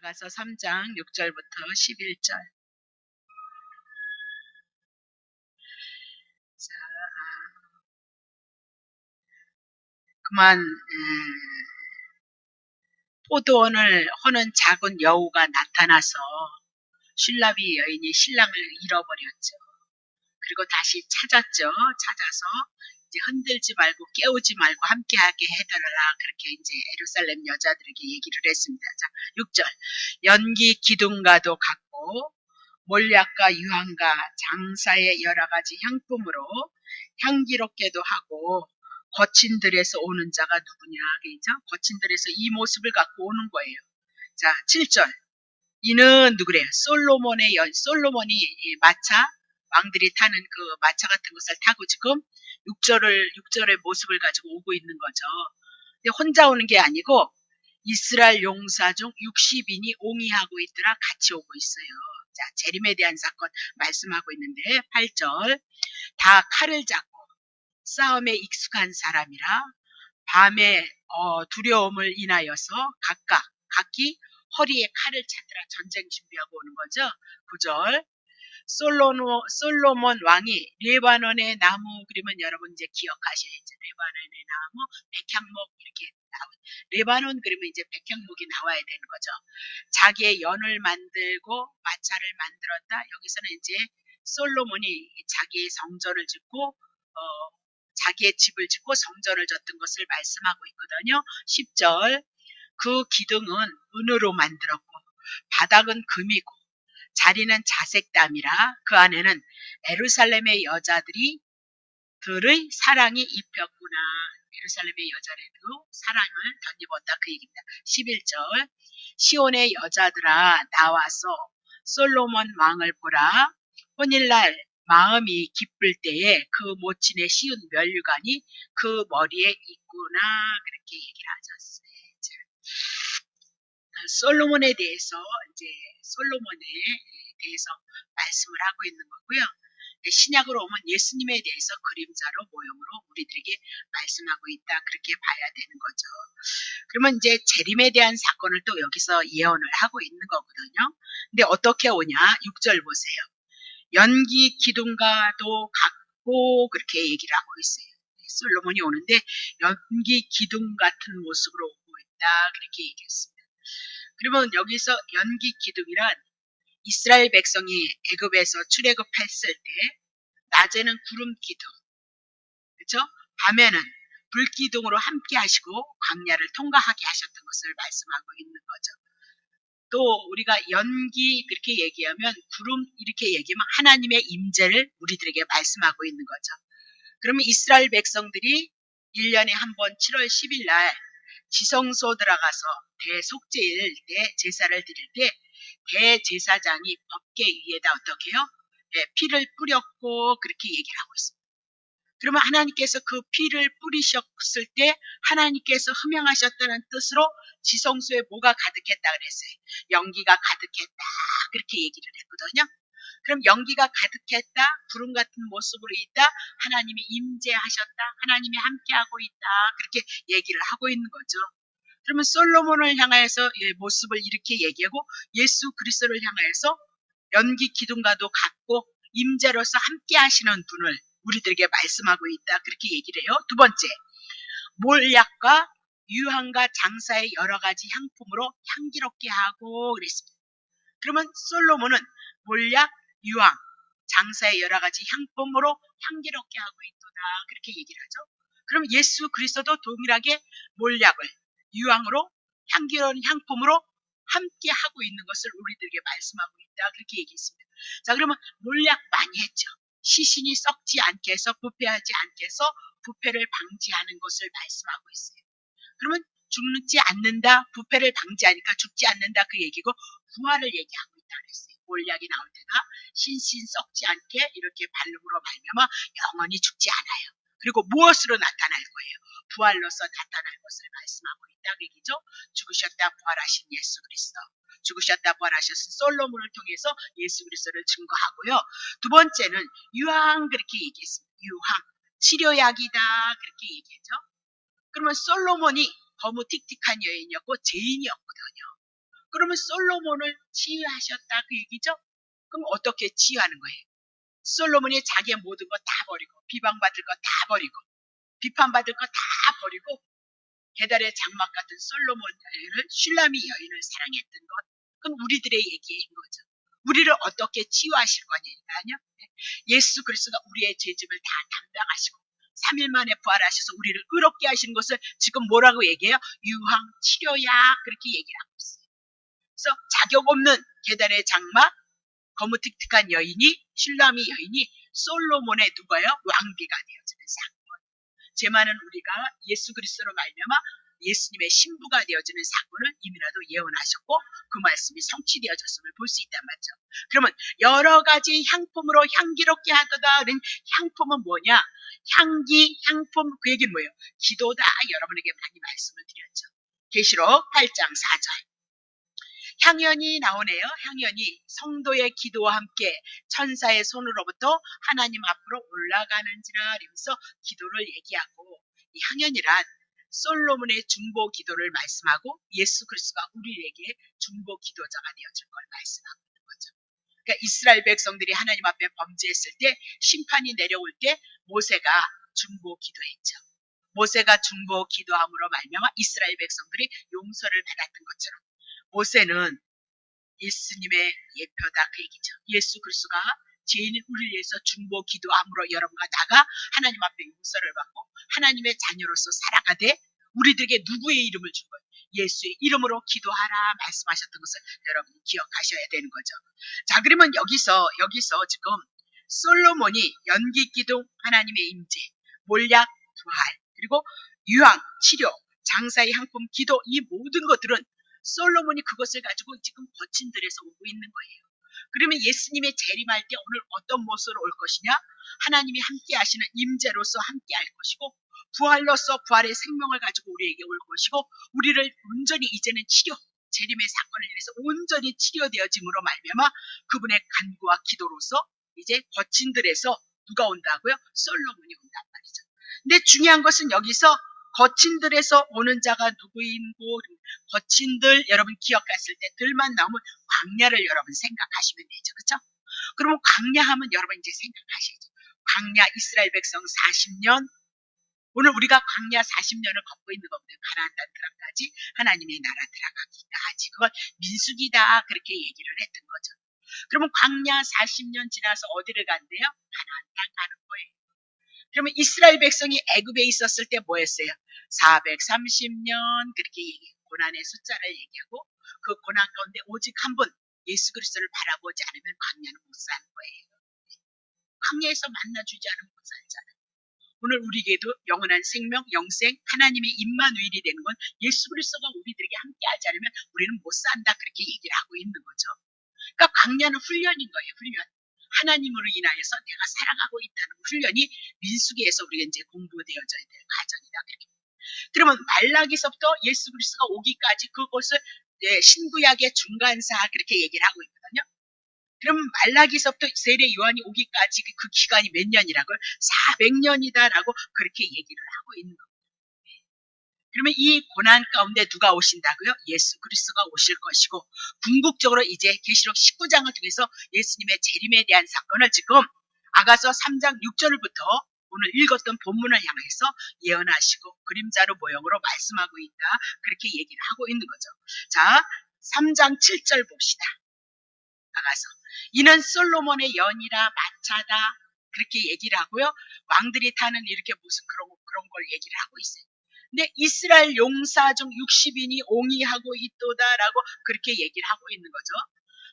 나가서 3장 6절부터 11절. 자, 그만 포도원을 허는 작은 여우가 나타나서 슐라비 여인이 신랑을 잃어버렸죠. 그리고 다시 찾았죠. 찾아서 이제 흔들지 말고 깨우지 말고 함께하게 해달라. 그렇게 이제 예루살렘 여자들에게 얘기를 했습니다. 자, 6절. 연기 기둥과도 같고 몰약과 유황과 장사의 여러 가지 향품으로 향기롭게도 하고 거친 들에서 오는 자가 누구냐. 그죠? 거친 들에서 이 모습을 갖고 오는 거예요. 자, 7절. 이는 누구래요? 솔로몬이 이 마차, 왕들이 타는 그 마차 같은 것을 타고 지금 6절의 모습을 가지고 오고 있는 거죠. 근데 혼자 오는 게 아니고 이스라엘 용사 중 60인이 옹이하고 있더라. 같이 오고 있어요. 자, 재림에 대한 사건 말씀하고 있는데 8절. 다 칼을 잡고 싸움에 익숙한 사람이라 밤에 두려움을 인하여서 각기 허리에 칼을 차더라. 전쟁 준비하고 오는 거죠. 9절. 솔로몬 왕이 레바논의 나무, 그러면 여러분 이제 기억하셔야죠. 레바논의 나무, 백향목 이렇게 레바논 그러면 이제 백향목이 나와야 되는 거죠. 자기의 연을 만들고 마차를 만들었다. 여기서는 이제 솔로몬이 자기의 성전을 짓고 자기의 집을 짓고 성전을 졌던 것을 말씀하고 있거든요. 10절. 그 기둥은 은으로 만들었고 바닥은 금이고 자리는 자색담이라 그 안에는 예루살렘의 여자들이 들의 사랑이 입혔구나. 예루살렘의 여자들도 사랑을 덧입었다. 그 얘기입니다. 11절. 시온의 여자들아 나와서 솔로몬 왕을 보라. 혼일날 마음이 기쁠 때에 그 모친의 시운 면류관이 그 머리에 있구나. 그렇게 얘기를 하셨어요. 솔로몬에 대해서 이제 솔로몬에 대해서 말씀을 하고 있는 거고요. 신약으로 오면 예수님에 대해서 그림자로 모형으로 우리들에게 말씀하고 있다. 그렇게 봐야 되는 거죠. 그러면 이제 재림에 대한 사건을 또 여기서 예언을 하고 있는 거거든요. 근데 어떻게 오냐? 6절 보세요. 연기 기둥과도 같고 그렇게 얘기를 하고 있어요. 솔로몬이 오는데 연기 기둥 같은 모습으로 오고 있다. 그렇게 얘기했습니다. 그러면 여기서 연기 기둥이란 이스라엘 백성이 애굽에서 출애굽했을 때 낮에는 구름 기둥, 그렇죠? 밤에는 불 기둥으로 함께 하시고 광야를 통과하게 하셨던 것을 말씀하고 있는 거죠. 또 우리가 연기 그렇게 얘기하면 구름 이렇게 얘기하면 하나님의 임재를 우리들에게 말씀하고 있는 거죠. 그러면 이스라엘 백성들이 1년에 한 번 7월 10일 날 지성소 들어가서 대속제일 때 제사를 드릴 때 대제사장이 법궤 위에다 어떻게 해요? 네, 피를 뿌렸고 그렇게 얘기를 하고 있습니다. 그러면 하나님께서 그 피를 뿌리셨을 때 하나님께서 흠명하셨다는 뜻으로 지성소에 뭐가 가득했다 그랬어요. 연기가 가득했다 그렇게 얘기를 했거든요. 그럼 연기가 가득했다, 구름 같은 모습으로 있다, 하나님이 임재하셨다, 하나님이 함께하고 있다 그렇게 얘기를 하고 있는 거죠. 그러면 솔로몬을 향하여서 모습을 이렇게 얘기하고 예수 그리스도를 향하여서 연기 기둥과도 같고 임재로서 함께 하시는 분을 우리들에게 말씀하고 있다. 그렇게 얘기를 해요. 두 번째, 몰약과 유황과 장사의 여러 가지 향품으로 향기롭게 하고 그랬습니다. 그러면 솔로몬은 몰약, 유황, 장사의 여러 가지 향품으로 향기롭게 하고 있도다. 그렇게 얘기를 하죠. 그럼 예수 그리스도도 동일하게 몰약을 유황으로 향기로운 향품으로 함께 하고 있는 것을 우리들에게 말씀하고 있다. 그렇게 얘기했습니다. 자, 그러면 몰약 많이 했죠. 시신이 썩지 않게 해서 부패하지 않게 해서 부패를 방지하는 것을 말씀하고 있어요. 그러면 죽지 않는다, 부패를 방지하니까 죽지 않는다 그 얘기고 부활을 얘기하고 있다 그랬어요. 몰약이 나올 때가 신신 썩지 않게 이렇게 발름으로 말미암아 영원히 죽지 않아요. 그리고 무엇으로 나타날 거예요? 부활로서 나타날 것을 말씀하고 있다 그 얘기죠. 죽으셨다 부활하신 예수 그리스도, 죽으셨다 부활하셨은 솔로몬을 통해서 예수 그리스도를 증거하고요. 두 번째는 유황 그렇게 얘기했습니다. 유황, 치료약이다 그렇게 얘기했죠. 그러면 솔로몬이 너무 틱틱한 여인이었고 죄인이었거든요. 그러면 솔로몬을 치유하셨다 그 얘기죠? 그럼 어떻게 치유하는 거예요? 솔로몬이 자기의 모든 거 다 버리고 비방받을 거 다 버리고 비판받을 거 다 버리고 게달의 장막 같은 솔로몬 여인을 슐라미 여인을 사랑했던 것, 그건 우리들의 얘기인 거죠. 우리를 어떻게 치유하실 거냐니까요. 예수 그리스도가 우리의 죄짐을 다 담당하시고 3일 만에 부활하셔서 우리를 의롭게 하시는 것을 지금 뭐라고 얘기해요? 유황 치료야 그렇게 얘기를 하고 있어요. 그래서 자격 없는 게달의 장막 거무틱틱한 여인이 슐라미 여인이 솔로몬의 누가요? 왕비가 되어지는 사건. 제만은 우리가 예수 그리스도로 말미암아 예수님의 신부가 되어지는 사건을 이미라도 예언하셨고 그 말씀이 성취되어졌음을 볼 수 있단 말이죠. 그러면 여러 가지 향품으로 향기롭게 하거다. 그런 향품은 뭐냐? 향기, 향품 그 얘기는 뭐예요? 기도다. 여러분에게 많이 말씀을 드렸죠. 계시록 8장 4절. 향연이 나오네요. 향연이 성도의 기도와 함께 천사의 손으로부터 하나님 앞으로 올라가는지라 이러면서 기도를 얘기하고 이 향연이란 솔로몬의 중보 기도를 말씀하고 예수 그리스도가 우리에게 중보 기도자가 되어줄 걸 말씀하고 있는 거죠. 그러니까 이스라엘 백성들이 하나님 앞에 범죄했을 때 심판이 내려올 때 모세가 중보 기도했죠. 모세가 중보 기도함으로 말미암아 이스라엘 백성들이 용서를 받았던 것처럼 모세는 예수님의 예표다 그 얘기죠. 예수 그리스도가 죄인인 우리를 위해서 중보 기도함으로 여러분과 나가 하나님 앞에 용서를 받고 하나님의 자녀로서 살아가되 우리들에게 누구의 이름을 준 거예요? 예수의 이름으로 기도하라 말씀하셨던 것을 여러분이 기억하셔야 되는 거죠. 자, 그러면 여기서 지금 솔로몬이 연기 기둥 하나님의 임재, 몰약 부활, 그리고 유황 치료, 장사의 향품 기도 이 모든 것들은 솔로몬이 그것을 가지고 지금 거친 들에서 오고 있는 거예요. 그러면 예수님의 재림할 때 오늘 어떤 모습으로 올 것이냐? 하나님이 함께 하시는 임재로서 함께 할 것이고 부활로서 부활의 생명을 가지고 우리에게 올 것이고 우리를 온전히 이제는 치료, 재림의 사건을 인해서 온전히 치료되어짐으로 말미암아 그분의 간구와 기도로서 이제 거친 들에서 누가 온다고요? 솔로몬이 온단 말이죠. 근데 중요한 것은 여기서 거친 들에서 오는 자가 누구인고 거친 들 여러분 기억했을 때 들만 나오면 광야를 여러분 생각하시면 되죠. 그렇죠? 그러면 광야하면 여러분 이제 생각하셔야죠. 광야 이스라엘 백성 40년 오늘 우리가 광야 40년을 걷고 있는 겁니다. 가나안 땅 들어가기까지 하나님의 나라 들어가기까지 그걸 민수기다 그렇게 얘기를 했던 거죠. 그러면 광야 40년 지나서 어디를 간대요? 가나안 땅 가는 거예요. 그러면 이스라엘 백성이 애굽에 있었을 때 뭐였어요? 430년 그렇게 얘기해요. 고난의 숫자를 얘기하고 그 고난 가운데 오직 한 분 예수 그리스도를 바라보지 않으면 광야는 못 사는 거예요. 광야에서 만나주지 않으면 못 살잖아요. 오늘 우리에게도 영원한 생명, 영생, 하나님의 임마누엘이 되는 건 예수 그리스도가 우리들에게 함께 하지 않으면 우리는 못 산다 그렇게 얘기를 하고 있는 거죠. 그러니까 광야는 훈련인 거예요. 훈련. 하나님으로 인하여서 내가 살아가고 있다는 훈련이 민수기에서 우리가 이제 공부되어져야 될 과정이다. 그렇게. 그러면 말라기서부터 예수 그리스도가 오기까지 그것을 신구약의 중간사 그렇게 얘기를 하고 있거든요. 그럼 말라기서부터 세례 요한이 오기까지 그 기간이 몇 년이라고요? 400년이다라고 그렇게 얘기를 하고 있는 겁니다. 그러면 이 고난 가운데 누가 오신다고요? 예수 그리스도가 오실 것이고 궁극적으로 이제 계시록 19장을 통해서 예수님의 재림에 대한 사건을 지금 아가서 3장 6절부터 오늘 읽었던 본문을 향해서 예언하시고 그림자로 모형으로 말씀하고 있다. 그렇게 얘기를 하고 있는 거죠. 자, 3장 7절 봅시다. 아가서 이는 솔로몬의 연이라 마차다. 그렇게 얘기를 하고요. 왕들이 타는 이렇게 무슨 그런 걸 얘기를 하고 있어요. 근데 이스라엘 용사 중 60인이 옹이하고 있도다라고 그렇게 얘기를 하고 있는 거죠.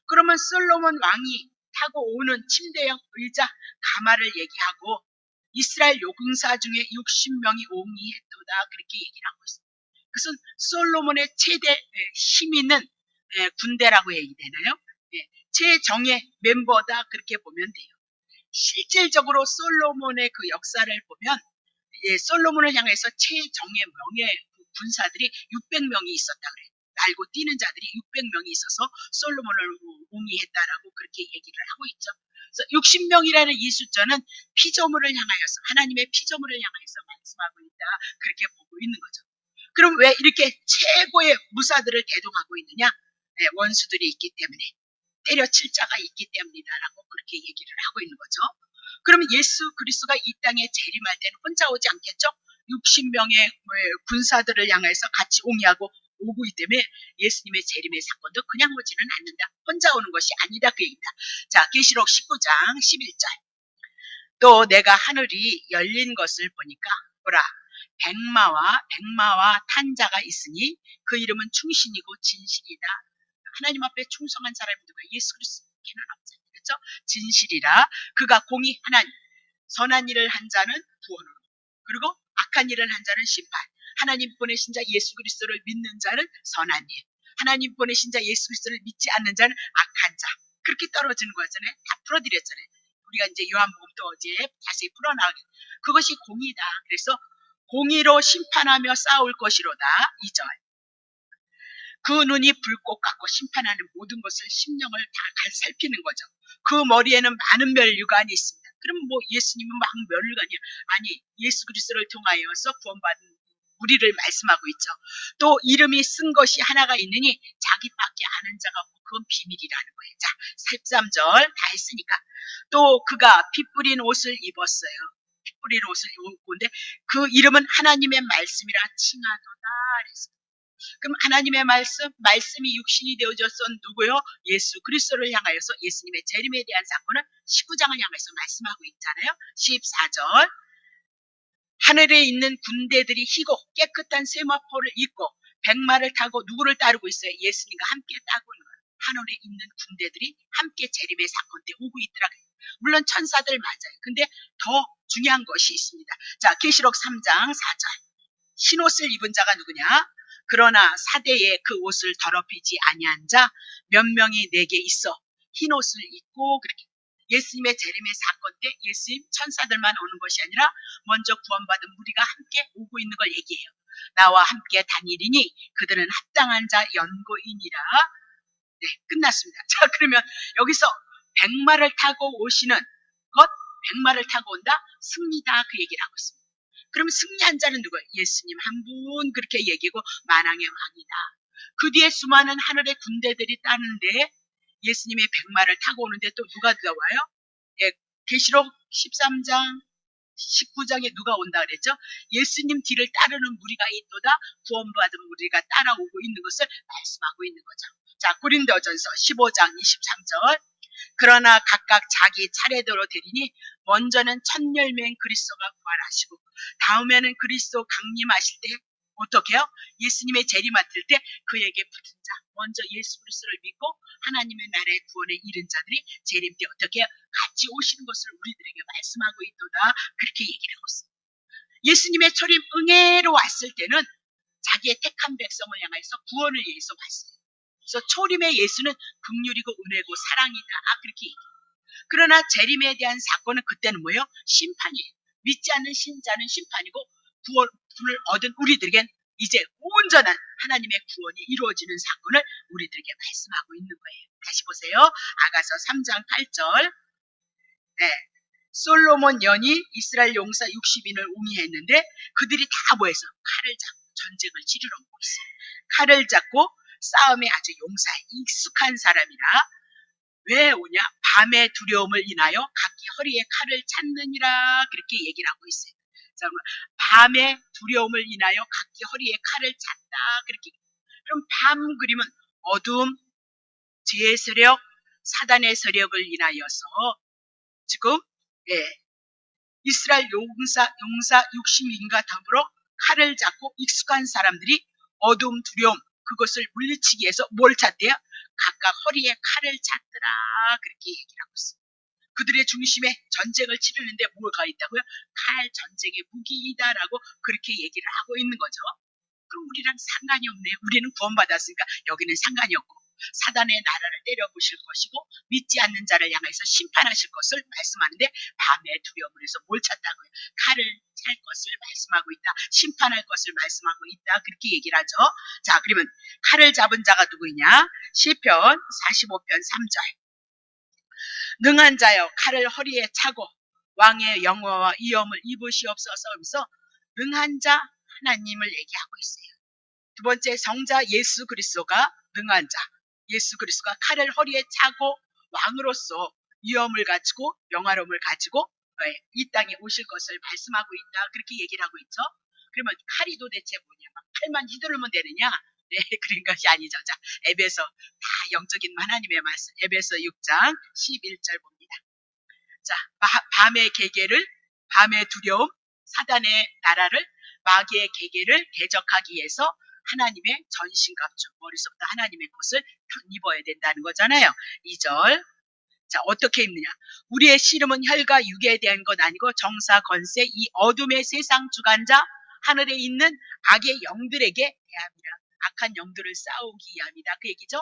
그러면 솔로몬 왕이 타고 오는 침대형 의자 가마를 얘기하고 이스라엘 용사 중에 60명이 옹이했도다 그렇게 얘기를 하고 있어요. 그것은 솔로몬의 최대 힘 있는 군대라고 얘기되나요? 최정예 멤버다 그렇게 보면 돼요. 실질적으로 솔로몬의 그 역사를 보면 솔로몬을 향해서 최정예 명예 군사들이 600명이 있었다 그래요. 날고 뛰는 자들이 600명이 있어서 솔로몬을 옹이했다라고 그렇게 얘기를 하고 있죠. 그래서 60명이라는 이 숫자는 피조물을 향하여서 하나님의 피조물을 향하여서 말씀하고 있다 그렇게 보고 있는 거죠. 그럼 왜 이렇게 최고의 무사들을 대동하고 있느냐? 원수들이 있기 때문에, 때려칠 자가 있기 때문이다라고 그렇게 얘기를 하고 있는 거죠. 그러면 예수 그리스도가 이 땅에 재림할 때는 혼자 오지 않겠죠? 60명의 군사들을 향해서 같이 옹이하고 오고 있기 때문에 예수님의 재림의 사건도 그냥 오지는 않는다. 혼자 오는 것이 아니다 그 얘기입니다. 자, 계시록 19장 11절. 또 내가 하늘이 열린 것을 보니까 보라, 백마와 탄 자가 있으니 그 이름은 충신이고 진실이다. 하나님 앞에 충성한 사람이 누구예요? 예수 그리스도. 걔는 없잖아요. 그렇죠? 진실이라. 그가 공의 하나님, 선한 일을 한 자는 구원으로, 그리고 악한 일을 한 자는 심판. 하나님 보내신 자 예수 그리스도를 믿는 자는 선한 일, 하나님 보내신 자 예수 그리스도를 믿지 않는 자는 악한 자. 그렇게 떨어지는 거잖아요. 다 풀어드렸잖아요. 우리가 이제 요한복음도 어제 자세히 풀어나가게. 그것이 공의다. 그래서 공의로 심판하며 싸울 것이로다. 2절. 그 눈이 불꽃 같고 심판하는 모든 것을 심령을 다 살피는 거죠. 그 머리에는 많은 멸류관이 있습니다. 그럼 뭐 예수님은 막 멸류관이야. 아니, 예수 그리스도를 통하여서 구원받은 우리를 말씀하고 있죠. 또 이름이 쓴 것이 하나가 있느니 자기밖에 아는 자가 없고 그건 비밀이라는 거예요. 자, 13절 다 했으니까. 또 그가 피 뿌린 옷을 입었어요. 피 뿌린 옷을 입었는데 그 이름은 하나님의 말씀이라 칭하도다 그랬어요. 그럼 하나님의 말씀이 육신이 되어졌던 누구요? 예수 그리스도를 향하여서 예수님의 재림에 대한 사건은 19장을 향해서 말씀하고 있잖아요. 14절. 하늘에 있는 군대들이 희고 깨끗한 세마포를 입고 백마를 타고 누구를 따르고 있어요? 예수님과 함께 따고 있는 거예요. 하늘에 있는 군대들이 함께 재림의 사건 때 오고 있더라고요. 물론 천사들 맞아요. 근데 더 중요한 것이 있습니다. 자, 계시록 3장 4절. 흰옷을 입은 자가 누구냐? 그러나 사대에 그 옷을 더럽히지 아니한 자 몇 명이 내게 있어 흰옷을 입고 그렇게. 예수님의 재림의 사건 때 예수님 천사들만 오는 것이 아니라 먼저 구원받은 무리가 함께 오고 있는 걸 얘기해요. 나와 함께 다니리니 그들은 합당한 자 연고이니라. 네, 끝났습니다. 자, 그러면 여기서 백마를 타고 오시는 것, 백마를 타고 온다, 승리다 그 얘기를 하고 있습니다. 그럼 승리한 자는 누구예요? 예수님 한 분 그렇게 얘기고 만왕의 왕이다. 그 뒤에 수많은 하늘의 군대들이 따르는데 예수님의 백마를 타고 오는데 또 누가 들어와요? 예, 계시록 13장 19장에 누가 온다 그랬죠? 예수님 뒤를 따르는 무리가 있도다. 구원받은 무리가 따라오고 있는 것을 말씀하고 있는 거죠. 자, 고린도전서 15장 23절. 그러나 각각 자기 차례대로 되리니 먼저는 첫 열매인 그리스도가 부활하시고 다음에는 그리스도 강림하실 때 어떻게 해요? 예수님의 재림하실 때 그에게 붙은 자, 먼저 예수 그리스도를 믿고 하나님의 나라의 구원에 이른 자들이 재림 때 어떻게 해요? 같이 오시는 것을 우리들에게 말씀하고 있도다. 그렇게 얘기를 하고 있습니다. 예수님의 재림 응애로 왔을 때는 자기의 택한 백성을 향해서 구원을 위해서 왔어요. 그래서 초림의 예수는 긍휼이고 은혜고 사랑이다. 그렇게 얘기해요. 그러나 재림에 대한 사건은 그때는 뭐예요? 심판이에요. 믿지 않는 신자는 심판이고 구원을 얻은 우리들에겐 이제 온전한 하나님의 구원이 이루어지는 사건을 우리들에게 말씀하고 있는 거예요. 다시 보세요. 아가서 3장 8절. 네. 솔로몬 연이 이스라엘 용사 60인을 옹이했는데 그들이 다 모여서 칼을 잡고 전쟁을 치르러 오고 있어요. 칼을 잡고 싸움에 아주 용사에 익숙한 사람이라 왜 오냐? 밤의 두려움을 인하여 각기 허리에 칼을 찾느니라 그렇게 얘기를 하고 있어요. 밤의 두려움을 인하여 각기 허리에 칼을 찾다 그렇게. 그럼 밤 그림은 어둠, 죄의 세력, 사단의 세력을 인하여서 지금 이스라엘 용사 60인과 더불어 칼을 잡고 익숙한 사람들이 어둠, 두려움 그것을 물리치기 위해서 뭘 찾대요? 각각 허리에 칼을 찾더라 그렇게 얘기를 하고 있어요. 그들의 중심에 전쟁을 치르는데 뭐가 있다고요? 칼 전쟁의 무기이다라고 그렇게 얘기를 하고 있는 거죠. 그럼 우리랑 상관이 없네요. 우리는 구원받았으니까 여기는 상관이 없고 사단의 나라를 때려부실 것이고 믿지 않는 자를 향해서 심판하실 것을 말씀하는데 밤의 두려움을 해서 뭘 찾다고요? 칼을 찰 것을 말씀하고 있다. 심판할 것을 말씀하고 있다. 그렇게 얘기를 하죠. 자, 그러면 칼을 잡은 자가 누구냐? 시편 45편 3절. 능한 자여 칼을 허리에 차고 왕의 영화와 위엄을 입으시옵소서 하면서 능한 자 하나님을 얘기하고 있어요. 두 번째 성자 예수 그리스도가 능한 자. 예수 그리스도가 칼을 허리에 차고 왕으로서 위엄을 가지고 영화로움을 가지고 이 땅에 오실 것을 말씀하고 있다. 그렇게 얘기를 하고 있죠. 그러면 칼이 도대체 뭐냐? 막 칼만 휘두르면 되느냐? 네, 그런 것이 아니죠. 자, 에베소 다 영적인 하나님의 말씀. 에베소 6장 11절 봅니다. 자, 밤의 계계를, 밤의 두려움, 사단의 나라를, 마귀의 계계를 대적하기 위해서 하나님의 전신갑주, 머리서부터 하나님의 것을 입어야 된다는 거잖아요. 2절. 자, 어떻게 입느냐? 우리의 씨름은 혈과 육에 대한 것 아니고 정사, 건세, 이 어둠의 세상 주관자, 하늘에 있는 악의 영들에게 대함이라. 악한 영들을 싸우기 위함이다. 그 얘기죠.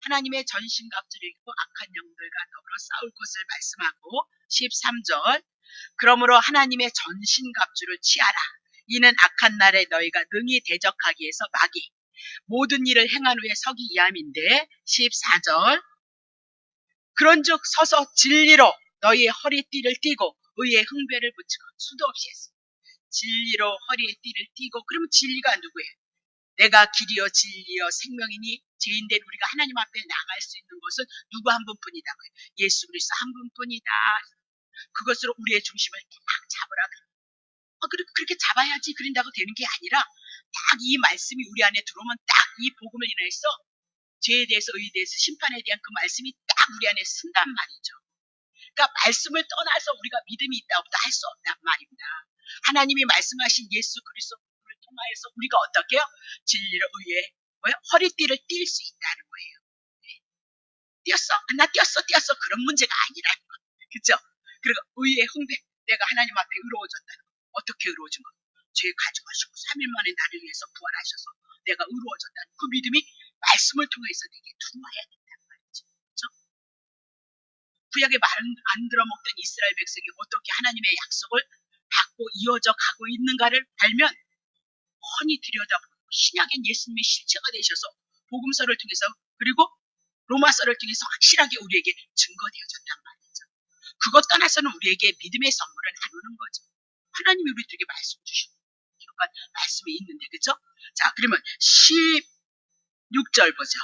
하나님의 전신갑주를 입고 악한 영들과 더불어 싸울 것을 말씀하고 13절. 그러므로 하나님의 전신갑주를 취하라. 이는 악한 날에 너희가 능히 대적하기 위해서 마귀 모든 일을 행한 후에 서기 위함인데 14절. 그런즉 서서 진리로 너희의 허리띠를 띠고 의의 흥배를 붙이고 수도 없이 했습니다. 진리로 허리에 띠를 띠고 그러면 진리가 누구예요? 내가 길이요 진리요 생명이니 죄인된 우리가 하나님 앞에 나갈 수 있는 것은 누구 한 분뿐이다고요. 예수 그리스도 한 분뿐이다. 그것으로 우리의 중심을 딱 잡으라. 그렇게 잡아야지 그런다고 되는 게 아니라 딱 이 말씀이 우리 안에 들어오면 딱 이 복음을 인해서 죄에 대해서 의에 대해서 심판에 대한 그 말씀이 딱 우리 안에 쓴단 말이죠. 그러니까 말씀을 떠나서 우리가 믿음이 있다고도 할 수 없단 말입니다. 하나님이 말씀하신 예수 그리스도를 통하여서 우리가 어떻게 해요? 진리로 의에 허리띠를 띨 수 있다는 거예요. 뛰었어? 나 뛰었어. 그런 문제가 아니라는 거. 그죠? 그리고 의의 흥배. 내가 하나님 앞에 의로워졌다는 거. 어떻게 의로워진 거? 죄 가져가시고 3일 만에 나를 위해서 부활하셔서 내가 의로워졌다는 그 믿음이 말씀을 통해서 내게 들어와야 된단 말이죠. 그죠? 구약에 말 안 들어먹던 이스라엘 백성이 어떻게 하나님의 약속을 받고 이어져 가고 있는가를 알면 훤히 들여다보고 신약의 예수님의 실체가 되셔서 복음서를 통해서 그리고 로마서를 통해서 확실하게 우리에게 증거되어졌단 말이죠. 그것 떠나서는 우리에게 믿음의 선물은 안 오는 거죠. 하나님이 우리들에게 말씀 주셨고 그러니까 말씀이 있는데 그죠? 자 그러면 16절 보죠.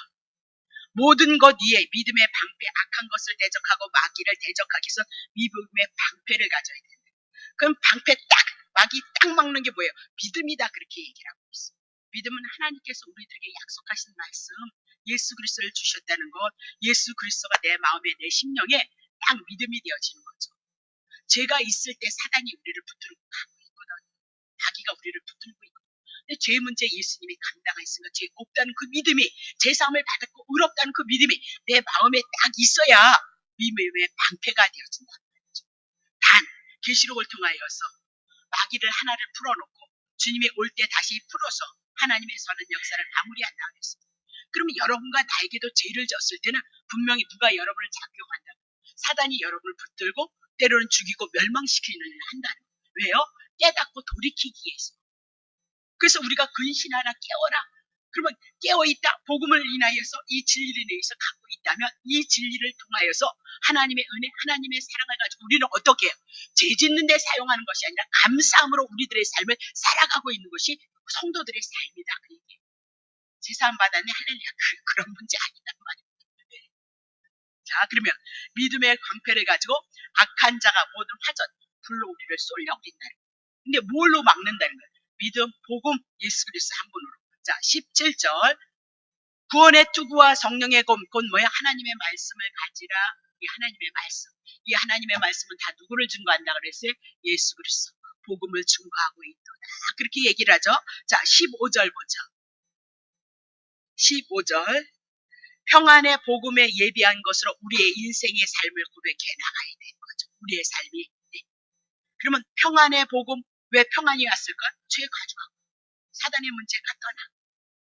모든 것 위에 믿음의 방패 악한 것을 대적하고 마귀를 대적하기 위해서 믿음의 방패를 가져야 된다. 그럼 방패 딱 마귀 딱 막는 게 뭐예요? 믿음이다 그렇게 얘기를 하고 있어요. 믿음은 하나님께서 우리들에게 약속하신 말씀 예수 그리스도를 주셨다는 것 예수 그리스도가 내 마음에 내 심령에 딱 믿음이 되어지는 거죠. 죄가 있을 때 사단이 우리를 붙들고 가고 있거든요. 마귀가 우리를 붙들고 있거든요. 근데 죄의 문제 예수님이 감당하셨으니까 죄 없다는 그 믿음이 제사함을 받았고 의롭다는 그 믿음이 내 마음에 딱 있어야 믿음의 방패가 되어진다. 단 계시록을 통하여서 마귀를 하나를 풀어놓고 주님이 올 때 다시 풀어서 하나님의 선한 역사를 마무리한다 그랬습니다. 그러면 여러분과 나에게도 죄를 졌을 때는 분명히 누가 여러분을 작용한다. 사단이 여러분을 붙들고 때로는 죽이고 멸망시키는 일을 한다는 거예요. 왜요? 깨닫고 돌이키기 위해서. 그래서 우리가 근신하라 깨어라. 그러면 깨어있다. 복음을 인하여서 이 진리를 인해서 갖고 있다면 이 진리를 통하여서 하나님의 은혜, 하나님의 사랑을 가지고 우리는 어떻게 해요? 죄 짓는 데 사용하는 것이 아니라 감사함으로 우리들의 삶을 살아가고 있는 것이 성도들의 삶이다. 그 얘기예요. 제사함 받았네. 할렐루야. 그런 문제 아니단 말이에요. 네. 자, 그러면 믿음의 광패를 가지고 악한 자가 모든 화전, 불로 우리를 쏠려고 한다는 거예요. 근데 뭘로 막는다는 거예요? 믿음, 복음, 예수 그리스도 한 분으로. 자, 17절. 구원의 투구와 성령의 검, 곧 뭐야? 하나님의 말씀을 가지라. 이 하나님의 말씀. 이 하나님의 말씀은 다 누구를 증거한다 그랬어요? 예수 그리스도. 복음을 증거하고 있도다. 그렇게 얘기를 하죠. 자, 15절 보죠. 15절. 평안의 복음에 예비한 것으로 우리의 인생의 삶을 고백해 나가야 되는 거죠. 우리의 삶이. 네. 그러면 평안의 복음, 왜 평안이 왔을까? 죄 가져가고 사단의 문제가 떠나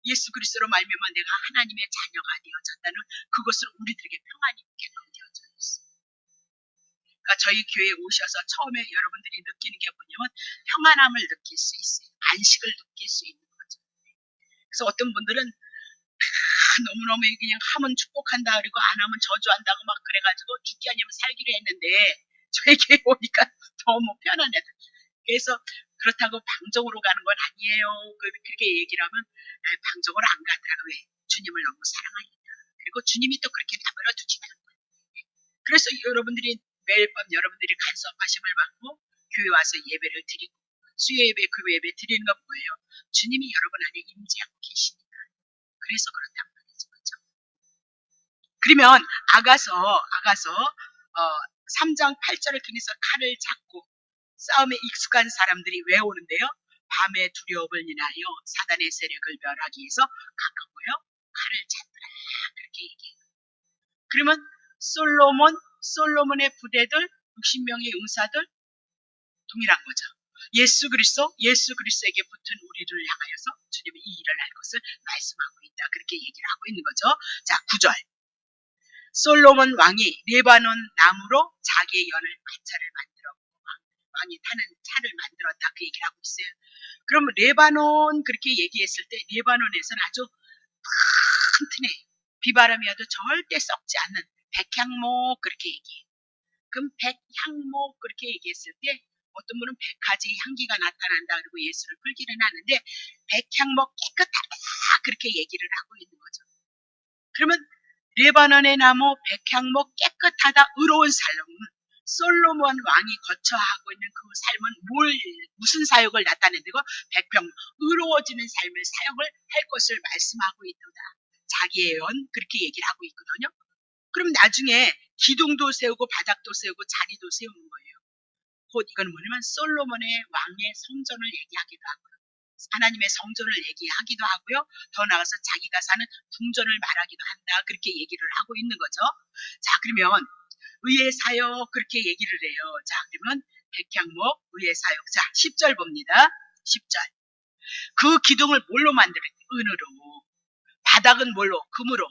예수 그리스도로 말미암아 내가 하나님의 자녀가 되어졌다는 그것으로 우리들에게 평안이 되어져 있어요. 그러니까 저희 교회에 오셔서 처음에 여러분들이 느끼는 게 뭐냐면 평안함을 느낄 수 있어요. 안식을 느낄 수 있는 거죠. 그래서 어떤 분들은 너무너무 그냥 하면 축복한다 그리고 안 하면 저주한다고 막 그래가지고 죽기 아니면 살기로 했는데 저희 교회 오니까 너무 편안해. 그래서 그렇다고 방종으로 가는 건 아니에요. 그렇게 얘기를 하면 방종으로 안 가더라고요. 왜? 주님을 너무 사랑하니까. 그리고 주님이 또 그렇게 내버려 두지 않는 거예요. 그래서 여러분들이 매일 밤 여러분들이 간섭하심을 받고 교회 와서 예배를 드리고 수요 예배, 교회 예배 드리는 건 뭐예요? 주님이 여러분 안에 임재하고 계시니까. 그래서 그렇단 말이죠. 그렇죠? 그러면 아가서 3장 8절을 통해서 칼을 잡고 싸움에 익숙한 사람들이 왜 오는데요? 밤의 두려움을 인하여 사단의 세력을 멸하기 위해서 가까워요. 칼을 잡더라. 그렇게 얘기해요. 그러면 솔로몬의 부대들, 60명의 용사들 동일한 거죠. 예수 그리스도에게 붙은 우리를 향하여서 주님이 이 일을 할 것을 말씀하고 있다. 그렇게 얘기를 하고 있는 거죠. 자, 9절. 솔로몬 왕이 레바논 나무로 자기의 연을 마차를 만들었고 왕이 타는 차를 만들었다. 그 얘기를 하고 있어요. 그럼 레바논 그렇게 얘기했을 때 레바논에서는 아주 튼튼해. 비바람이 와도 절대 썩지 않는 백향목 그렇게 얘기해요. 그럼 백향목 그렇게 얘기했을 때 어떤 분은 100가지 향기가 나타난다 그리고 예수를 풀기는 하는데 백향목 깨끗하다 그렇게 얘기를 하고 있는 거죠. 그러면 레바논의 나무 백향목 깨끗하다 의로운 삶은 솔로몬 왕이 거처하고 있는 그 삶은 무슨 사역을 나타낸다고? 백평 의로워지는 삶의 사역을 할 것을 말씀하고 있도다. 자기의 연 그렇게 얘기를 하고 있거든요. 그럼 나중에 기둥도 세우고 바닥도 세우고 자리도 세우는 거예요. 곧 이건 뭐냐면 솔로몬의 왕의 성전을 얘기하기도 하고요. 하나님의 성전을 얘기하기도 하고요. 더 나아가서 자기가 사는 궁전을 말하기도 한다. 그렇게 얘기를 하고 있는 거죠. 자, 그러면 의의 사역 그렇게 얘기를 해요. 자, 그러면 백향목 의의 사역. 자, 10절 봅니다. 10절. 그 기둥을 뭘로 만들었대? 은으로. 바닥은 뭘로? 금으로.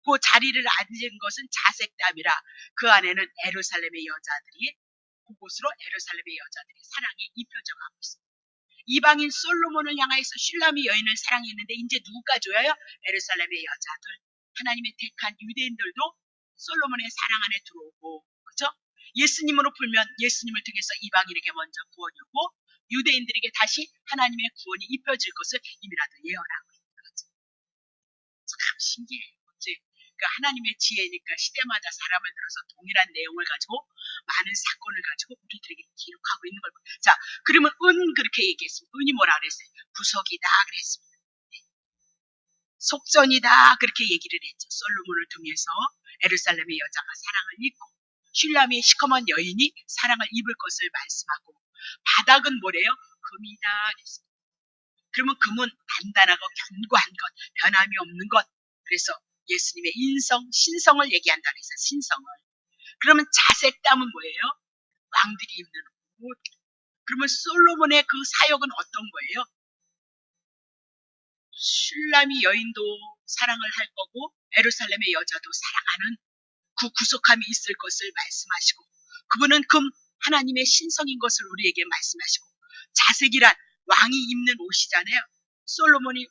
그 자리를 앉은 것은 자색담이라 그 안에는 예루살렘의 여자들이 그곳으로 예루살렘의 여자들이 사랑이 입혀져 가고 있습니다. 이방인 솔로몬을 향하여서 슐라미 여인을 사랑했는데 이제 누가 줘요? 예루살렘의 여자들. 하나님의 택한 유대인들도 솔로몬의 사랑 안에 들어오고 그렇죠? 예수님으로 풀면 예수님을 통해서 이방인에게 먼저 구원이 오고 유대인들에게 다시 하나님의 구원이 입혀질 것을 이미라도 예언하고 있는 거죠. 참 신기해요. 하나님의 지혜니까 시대마다 사람을 들어서 동일한 내용을 가지고 많은 사건을 가지고 우리들에게 기록하고 있는 걸. 자, 그러면 그렇게 얘기했습니다. 은이 뭐라 그랬어요? 구석이다 그랬습니다. 속전이다 그렇게 얘기를 했죠. 솔로몬을 통해서 예루살렘의 여자가 사랑을 입고 슐라미의 시커먼 여인이 사랑을 입을 것을 말씀하고 바닥은 뭐래요? 금이다 그랬습니다. 그러면 금은 단단하고 견고한 것, 변함이 없는 것. 그래서 예수님의 신성을 얘기한다 그래서 신성을. 그러면 자색담은 뭐예요? 왕들이 입는 옷. 그러면 솔로몬의 그 사역은 어떤 거예요? 슐라미 여인도 사랑을 할 거고 예루살렘의 여자도 사랑하는 그 구속함이 있을 것을 말씀하시고 그분은 금 하나님의 신성인 것을 우리에게 말씀하시고 자색이란 왕이 입는 옷이잖아요. 솔로몬이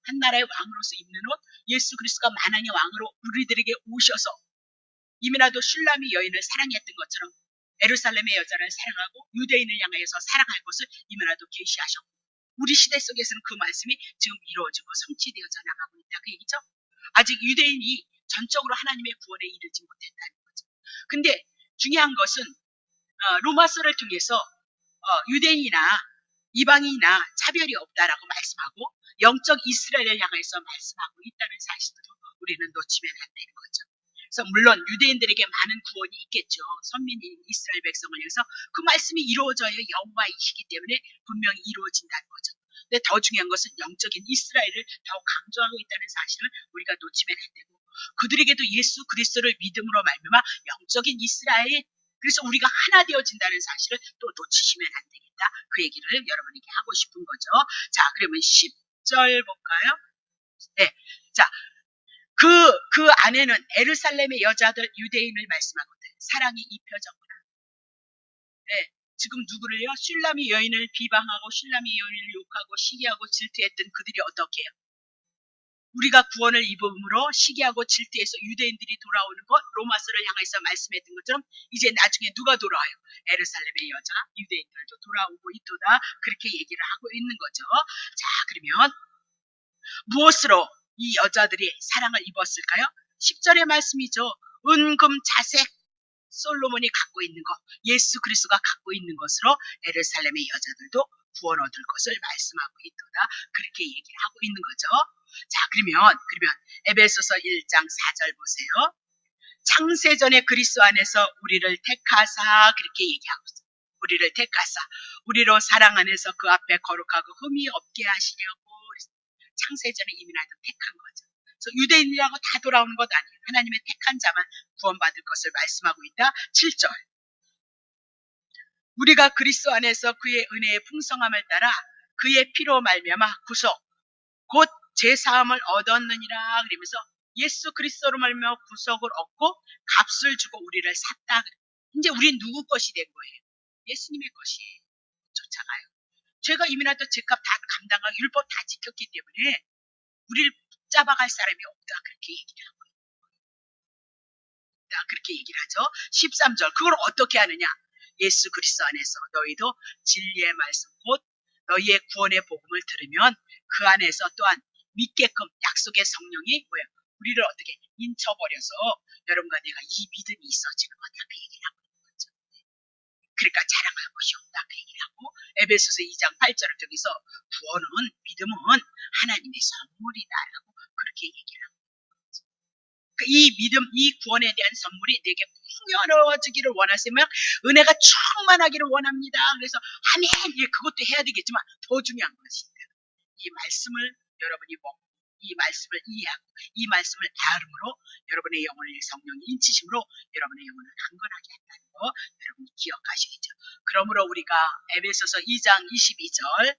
한 나라의 왕으로서 입는 옷, 예수 그리스도가 만왕의 왕으로 우리들에게 오셔서 이미라도 슐라미 여인을 사랑했던 것처럼 예루살렘의 여자를 사랑하고 유대인을 향하여서 사랑할 것을 이미라도 계시하셨고 우리 시대 속에서는 그 말씀이 지금 이루어지고 성취되어져 나가고 있다 그 얘기죠. 아직 유대인이 전적으로 하나님의 구원에 이르지 못했다는 거죠. 근데 중요한 것은 로마서를 통해서 유대인이나 이방인이나 차별이 없다라고 말씀하고 영적 이스라엘을 향해서 말씀하고 있다는 사실도 우리는 놓치면 안 되는 거죠. 그래서 물론 유대인들에게 많은 구원이 있겠죠. 선민인 이스라엘 백성을 위해서 그 말씀이 이루어져야 여호와이시기 때문에 분명히 이루어진다는 거죠. 근데 더 중요한 것은 영적인 이스라엘을 더욱 강조하고 있다는 사실을 우리가 놓치면 안 되고 그들에게도 예수 그리스도를 믿음으로 말미암아 영적인 이스라엘 그래서 우리가 하나 되어진다는 사실을 또 놓치시면 안 되겠다. 그 얘기를 여러분에게 하고 싶은 거죠. 자, 그러면 10절 볼까요? 네. 자, 그 안에는 예루살렘의 여자들 유대인을 말씀하고 사랑이 입혀졌구나. 네. 지금 누구를요? 슐라미 여인을 비방하고 슐라미 여인을 욕하고 시기하고 질투했던 그들이 어떻게 해요? 우리가 구원을 입음으로 시기하고 질투해서 유대인들이 돌아오는 것 로마서를 향해서 말씀했던 것처럼 이제 나중에 누가 돌아와요? 예루살렘의 여자 유대인들도 돌아오고 있도다 그렇게 얘기를 하고 있는 거죠. 자, 그러면 무엇으로 이 여자들이 사랑을 입었을까요? 10절의 말씀이죠. 은금 자색 솔로몬이 갖고 있는 것, 예수 그리스도가 갖고 있는 것으로 예루살렘의 여자들도 구원 얻을 것을 말씀하고 있도다. 그렇게 얘기를 하고 있는 거죠. 자, 그러면 에베소서 1장 4절 보세요. 창세전에 그리스도 안에서 우리를 택하사 그렇게 얘기하고 있어요. 우리를 택하사 우리로 사랑 안에서 그 앞에 거룩하고 흠이 없게 하시려고 창세전에 이미 나도 택한 거죠. 그래서 유대인이라고 다 돌아오는 것 아니에요. 하나님의 택한 자만 구원받을 것을 말씀하고 있다. 7절 우리가 그리스도 안에서 그의 은혜의 풍성함을 따라 그의 피로 말미암아 구속 곧 제사함을 얻었느니라 그러면서 예수 그리스도로 말미암아 구속을 얻고 값을 주고 우리를 샀다. 이제 우린 누구 것이 된 거예요? 예수님의 것이에요. 쫓아가요. 죄가 이미 나도 죄값 다 감당하고 율법 다 지켰기 때문에 우리를 붙잡아갈 사람이 없다. 그렇게 얘기를 하고 있다. 그렇게 얘기를 하죠. 13절 그걸 어떻게 하느냐? 예수 그리스도 안에서 너희도 진리의 말씀 곧 너희의 구원의 복음을 들으면 그 안에서 또한 믿게끔 약속의 성령이 뭐예요? 우리를 어떻게 인쳐버려서 여러분과 내가 이 믿음이 있어지는 거다. 그 얘기를 하고 있는 거죠. 그러니까 자랑할 것이 없다. 그 얘기를 하고 에베소서 2장 8절을 통해서 구원은 믿음은 하나님의 선물이다라고 그렇게 얘기를 하고 이 믿음, 이 구원에 대한 선물이 내게 풍요로워지기를 원하시면 은혜가 충만하기를 원합니다. 그래서 아멘, 예, 그것도 해야 되겠지만 더 중요한 것입니다. 이 말씀을 여러분이 먹고 이 말씀을 이해하고 이 말씀을 알음으로 여러분의 영혼을 성령이 인치심으로 여러분의 영혼을 강건하게 한다는 거 여러분이 기억하셔야죠. 그러므로 우리가 에베소서 2장 22절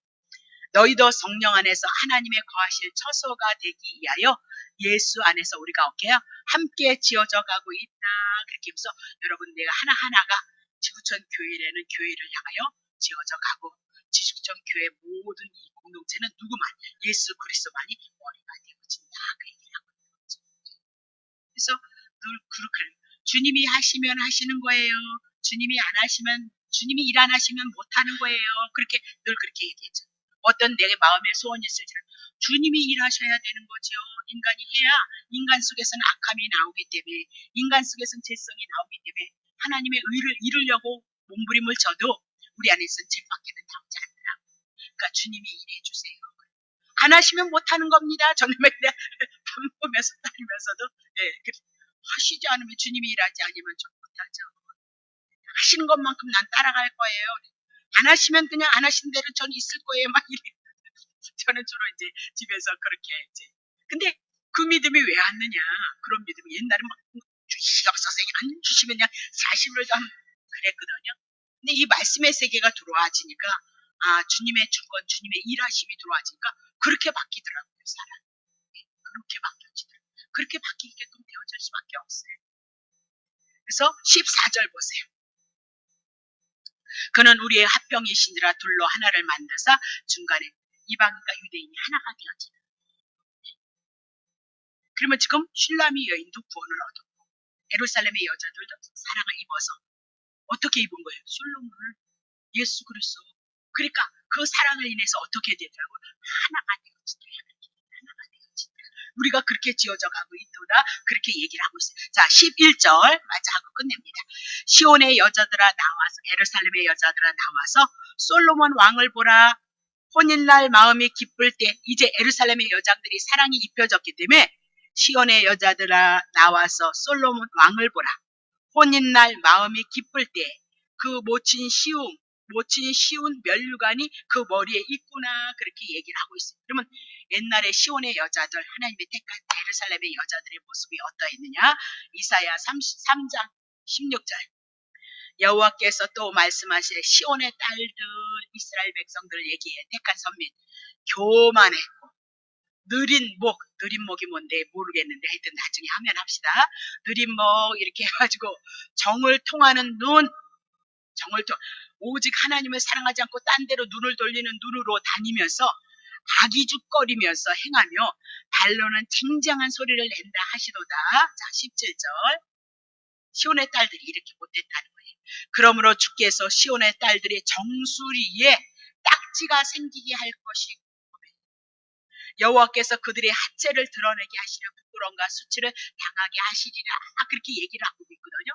너희도 성령 안에서 하나님의 거하실 처소가 되기 위하여 예수 안에서 우리가 어때요? 함께 지어져 가고 있다. 그렇게 해서 여러분 내가 하나하나가 지구촌 교회라는 교회를 향하여 지어져 가고 지구촌 교회 모든 이 공동체는 누구만? 예수 그리스도만이 머리가 되어진다. 그 얘기를 하고 있는 거죠. 그래서 늘 그렇게 주님이 하시면 하시는 거예요. 주님이 안 하시면 주님이 일 안 하시면 못 하는 거예요. 그렇게 늘 그렇게 얘기했죠. 어떤 내 마음에 소원이 있을지는 주님이 일하셔야 되는 거죠. 인간이 해야 인간 속에서는 악함이 나오기 때문에 인간 속에서는 죄성이 나오기 때문에 하나님의 의를 이루려고 몸부림을 쳐도 우리 안에서는 죄밖에는 나오지 않더라고요. 그러니까 주님이 일해 주세요. 안 하시면 못 하는 겁니다. 저는 맨날 밥 먹으면서 다니면서도 하시지 않으면 주님이 일하지 않으면 좀 못하죠. 하시는 것만큼 난 따라갈 거예요. 안 하시면 그냥 안 하신 대로 저는 있을 거예요. 막 이래. 저는 주로 이제 집에서 그렇게 이제. 근데 그 믿음이 왜 왔느냐? 그런 믿음이 옛날에 막 주시옵소서 안 주시면 그냥 40일도 하면 그랬거든요. 근데 이 말씀의 세계가 들어와지니까 주님의 주권, 주님의 일하심이 들어와지니까 그렇게 바뀌더라고요. 사람. 그렇게 바뀌어지더라고요. 그렇게 바뀌게끔 되어질 수밖에 없어요. 그래서 14절 보세요. 그는 우리의 합병이시니라 둘로 하나를 만드사 중간에 이방인과 유대인이 하나가 되어지는. 그러면 지금 슐라미 여인도 구원을 얻었고 예루살렘의 여자들도 사랑을 입어서 어떻게 입은 거예요? 솔로몬을 예수 그리스도. 그러니까 그 사랑을 인해서 어떻게 되더라고? 하나가 되어진다. 하나가 되어진다. 우리가 그렇게 지어져 가고 있도다. 그렇게 얘기를 하고 있어요. 자, 11절 마저 하고 끝냅니다. 시온의 여자들아 나와서 예루살렘의 여자들아 나와서 솔로몬 왕을 보라. 혼인날 마음이 기쁠 때 이제 예루살렘의 여자들이 사랑이 입혀졌기 때문에 시온의 여자들아 나와서 솔로몬 왕을 보라. 혼인날 마음이 기쁠 때 그 모친 시운 면류관이 그 머리에 있구나. 그렇게 얘기를 하고 있어요. 그러면 옛날에 시온의 여자들 하나님의 택한 예루살렘의 여자들의 모습이 어떠했느냐? 이사야 33장 16절 여호와께서 또 말씀하시되 시온의 딸들 이스라엘 백성들을 얘기해 택한 선민 교만했고 느린 목이 뭔데 모르겠는데 하여튼 나중에 하면 합시다. 느린 목 이렇게 해가지고 정을 통하는 눈 오직 하나님을 사랑하지 않고 딴 데로 눈을 돌리는 눈으로 다니면서 아기죽거리면서 행하며 발로는 쟁쟁한 소리를 낸다 하시도다. 자, 17절 시온의 딸들이 이렇게 못됐다는 거예요. 그러므로 주께서 시온의 딸들의 정수리에 딱지가 생기게 할 것이고 여호와께서 그들의 하체를 드러내게 하시려 부끄러움과 수치를 당하게 하시리라. 그렇게 얘기를 하고 있거든요.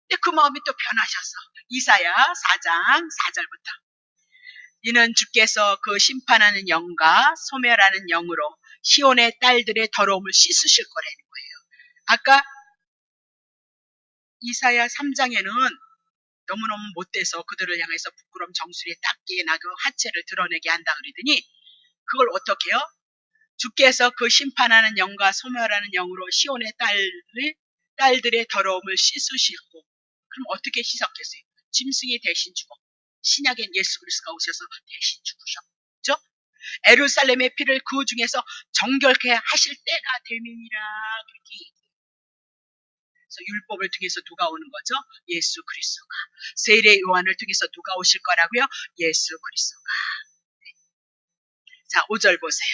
근데 그 마음이 또 변하셔서 이사야 4장 4절부터 이는 주께서 그 심판하는 영과 소멸하는 영으로 시온의 딸들의 더러움을 씻으실 거라는 거예요. 아까 이사야 3장에는 너무너무 못돼서 그들을 향해서 부끄러움 정수리에 닦게 나고 하체를 드러내게 한다 그러더니 그걸 어떻게 해요? 주께서 그 심판하는 영과 소멸하는 영으로 시온의 딸들의 더러움을 씻으시고, 그럼 어떻게 씻었겠어요? 짐승이 대신 죽어. 신약엔 예수 그리스도가 오셔서 대신 죽으셨죠? 에루살렘의 피를 그 중에서 정결케 하실 때가 됨이니라. 그렇게 얘기해요. 그래서 율법을 통해서 누가 오는 거죠? 예수 그리스도가. 세례 요한을 통해서 누가 오실 거라고요? 예수 그리스도가. 자, 5절 보세요.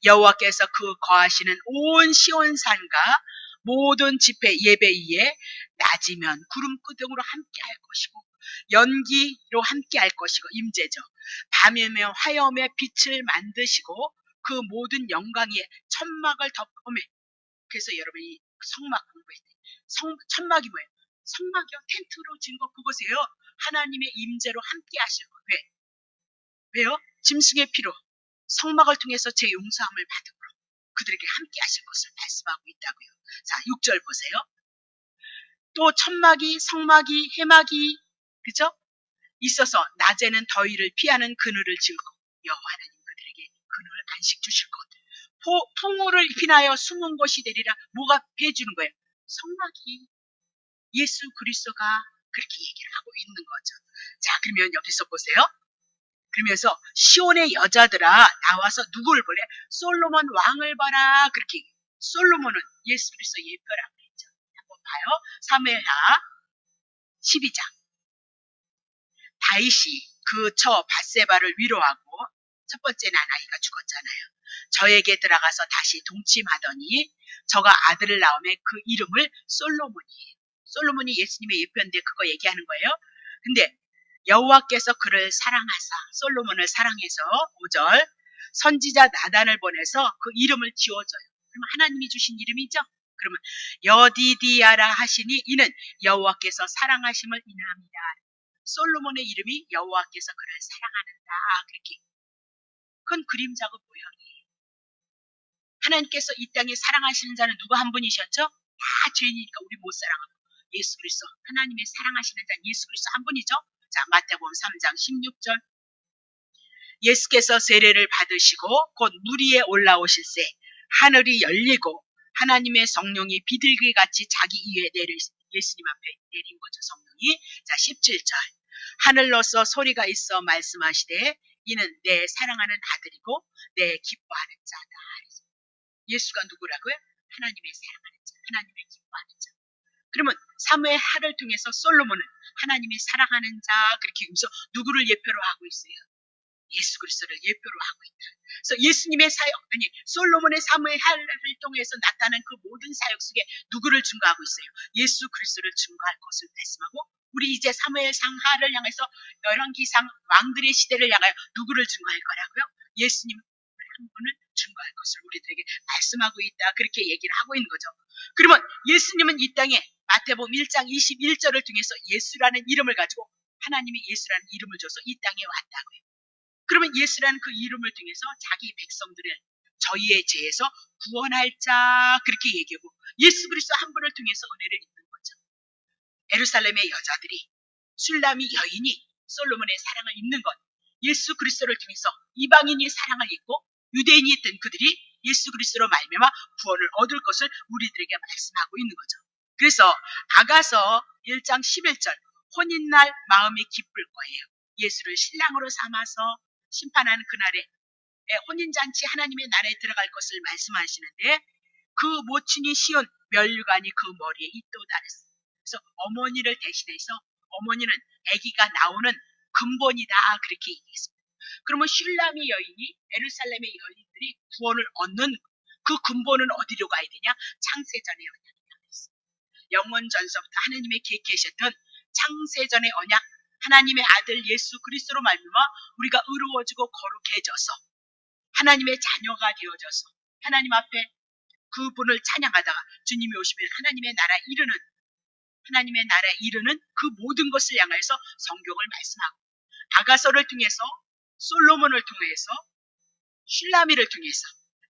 여호와께서 그 거하시는 온 시온산과 모든 집회 예배위에 낮이면 구름 구덩으로 함께할 것이고 연기로 함께할 것이고 임재죠. 밤이면 화염의 빛을 만드시고 그 모든 영광의 천막을 덮으며. 그래서 여러분이 성막 공부할 때 천막이 뭐예요? 성막이요. 텐트로 지은 거 그거세요. 하나님의 임재로 함께 하실 거. 왜요? 짐승의 피로 성막을 통해서 제 용서함을 받음으로 그들에게 함께 하실 것을 말씀하고 있다고요. 자, 6절 보세요. 또 천막이, 성막이, 해막이 그죠? 있어서 낮에는 더위를 피하는 그늘을 지을 것. 여호와 하나님 그들에게 그늘 안식 주실 것. 풍우를 피하여 숨은 곳이 되리라. 뭐가 해주는 거예요? 성막이 예수 그리스도가 그렇게 얘기를 하고 있는 거죠. 자, 그러면 여기서 보세요. 그러면서 시온의 여자들아 나와서 누구를 보래? 솔로몬 왕을 봐라. 그렇게 솔로몬은 예수 그리스도 예표라고 했죠. 한번 봐요. 사무엘하 12장. 다윗이 그 처 밧세바를 위로하고 첫 번째 아이가 죽었잖아요. 저에게 들어가서 다시 동침하더니 저가 아들을 낳으며 그 이름을 솔로몬이에요. 솔로몬이 예수님의 예표인데 그거 얘기하는 거예요. 근데 여호와께서 그를 사랑하사 솔로몬을 사랑해서 5절 선지자 나단을 보내서 그 이름을 지어줘요. 그럼 하나님이 주신 이름이죠. 그러면 여디디아라 하시니 이는 여호와께서 사랑하심을 인하합니다. 솔로몬의 이름이 여호와께서 그를 사랑하는다. 그렇게. 그건 그림자고 모형이에요. 하나님께서 이 땅에 사랑하시는 자는 누가 한 분이셨죠? 다 죄인이니까 우리 못 사랑하고 예수 그리스도 하나님의 사랑하시는 자는 예수 그리스도 한 분이죠. 자, 마태복음 3장 16절. 예수께서 세례를 받으시고 곧 물 위에 올라오실새 하늘이 열리고 하나님의 성령이 비둘기같이 자기 위에 예수님 앞에 내린 거죠. 성령이. 자, 17절. 하늘로서 소리가 있어 말씀하시되 이는 내 사랑하는 아들이고 내 기뻐하는 자다. 예수가 누구라고요? 하나님의 사랑하는 자, 하나님의 기뻐하는 자. 그러면 사무엘 하를 통해서 솔로몬은 하나님의 사랑하는 자 그렇게 하면서 누구를 예표로 하고 있어요? 예수 그리스도를 예표로 하고 있다. 그래서 예수님의 사역, 아니 솔로몬의 사무엘 하를 통해서 나타난 그 모든 사역 속에 누구를 증거하고 있어요? 예수 그리스도를 증거할 것을 말씀하고 우리 이제 사무엘상 하를 향해서 열왕기상 왕들의 시대를 향하여 누구를 증거할 거라고요? 예수님 한 분을 증거할 것을 우리들에게 말씀하고 있다. 그렇게 얘기를 하고 있는 거죠. 그러면 예수님은 이 땅에 마태복음 1장 21절을 통해서 예수라는 이름을 가지고 하나님이 예수라는 이름을 줘서 이 땅에 왔다고요. 그러면 예수라는 그 이름을 통해서 자기 백성들을 저희의 죄에서 구원할 자 그렇게 얘기하고 예수 그리스도 한 분을 통해서 은혜를 입는 거죠. 예루살렘의 여자들이 술람이 여인이 솔로몬의 사랑을 입는 것 예수 그리스도를 통해서 이방인이 사랑을 입고 유대인이 있던 그들이 예수 그리스도로 말미암아 구원을 얻을 것을 우리들에게 말씀하고 있는 거죠. 그래서 아가서 1장 11절 혼인날 마음이 기쁠 거예요. 예수를 신랑으로 삼아서 심판하는 그날에 혼인잔치 하나님의 나라에 들어갈 것을 말씀하시는데 그 모친이 시온 면류관이 그 머리에 있도다. 그래서 어머니를 대신해서 어머니는 아기가 나오는 근본이다 그렇게 얘기했습니다. 그러면 슐라미 여인이 예루살렘의 여인들이 구원을 얻는 그 근본은 어디로 가야 되냐? 창세전의 언약이라고 했습니다. 영원 전서부터 하나님의 계획하셨던 창세전의 언약 하나님의 아들 예수 그리스도로 말미암아 우리가 의로워지고 거룩해져서 하나님의 자녀가 되어져서 하나님 앞에 그분을 찬양하다가 주님이 오시면 하나님의 나라에 이르는 그 모든 것을 향해서 성경을 말씀하고 아가서를 통해서 솔로몬을 통해서 슐라미를 통해서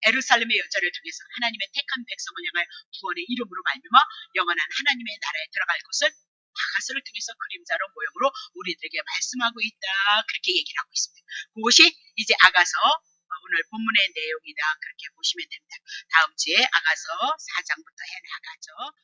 에루살렘의 여자를 통해서 하나님의 택한 백성을 향하여 구원의 이름으로 말미암아 영원한 하나님의 나라에 들어갈 것을 아가서를 통해서 그림자로 모형으로 우리들에게 말씀하고 있다. 그렇게 얘기를 하고 있습니다. 그것이 이제 아가서 오늘 본문의 내용이다. 그렇게 보시면 됩니다. 다음 주에 아가서 4장부터 해나가죠.